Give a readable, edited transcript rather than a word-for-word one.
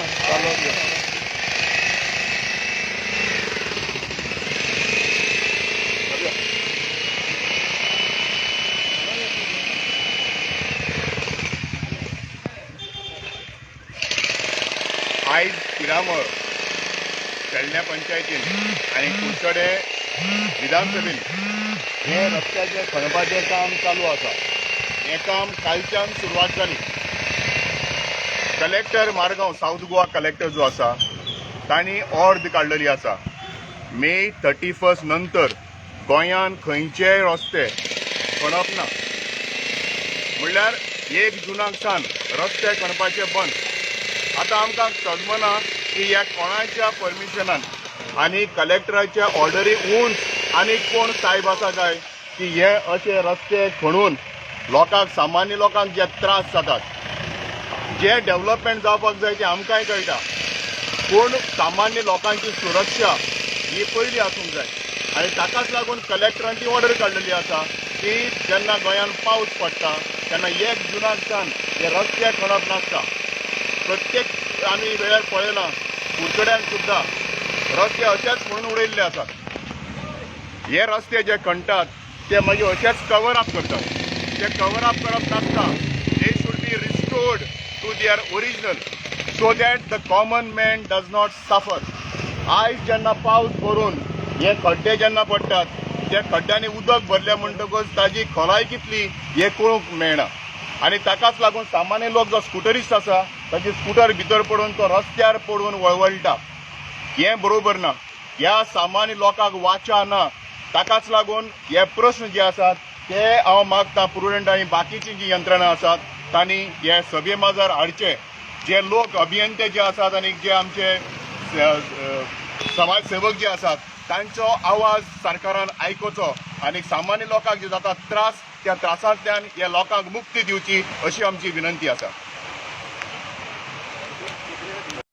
आयज पिरामळ पेडण्या पंचायतीन आणि कुडचडे विधानसभेन हे रस्त्याचे खणपाचें काम चालू आसा. हे काम कालच्यान सुरवात जाली. Collector Margao south Goa collector जो आसा तांणी ऑर्ड काडलेली आसा. मे 31 नंतर गोंयान खंयचेय रस्ते खणप ना. म्हणल्यार 1 जुनाक सावन रस्ते खणपाचे बंद. आता आमकां सदमना की ह्या कोणाच्या परमिशनान आनी कलेक्टराच्या ऑर्डरीक उंच आनी कोण साहेब आसा काय की हे अशे रस्ते खणून लोकांक सामान्य लोकांक जे त्रास जातात. जे डेव्हलपमेंट जावपाक जाय ते आमकांय कळटा, पूण सामान्य लोकांची सुरक्षा ही पयली आसूंक जाय. आनी ताकाच लागून कलेक्टरान ती ऑर्डर काडलेली आसा की जेन्ना गोंयान पावस पडटा तेन्ना 1 जुनाक सावन हे रस्ते खणप नासता. प्रत्येक आमी वेळार पळयलां कुडचड्यान सुद्दां रस्ते अशेच म्हणून उडयल्ले आसात. हे रस्ते जे खणटात ते मागीर अशेच कवर अप करतात. ते कवर अप करप नासता. They should be restored to their original so that the common man does not suffer. आयज जेन्ना पावस भरून हे खड्डे जेन्ना पडटात त्या खड्ड्यांनी उदक भरले म्हणटकच ताजी खोलाय कितली हे कळूंक मेळना. आनी ताकाच लागून सामान्य लोक जो स्कुटरिस्ट आसा ताचे स्कुटर भितर पडून तो रस्त्यार पडून वळवळटा. हें बरोबर ना. ह्या सामान्य लोकांक वाचा ना. ताकाच लागून हे प्रश्न जे आसात ते हांव मागता प्रुडंट आनी बाकीची जी यंत्रणा आसात तांणी हे सभे माजार हाडचे. जे लोक अभियंते जे आसात आनी जे आमचे समाजसेवक जे आसात तांचो आवाज सरकारान आयकुचो आनी सामान्य लोकांक जे जाता त्रास त्या त्रासांतल्यान ह्या लोकांक मुक्ती दिवची अशी आमची विनंती आसा.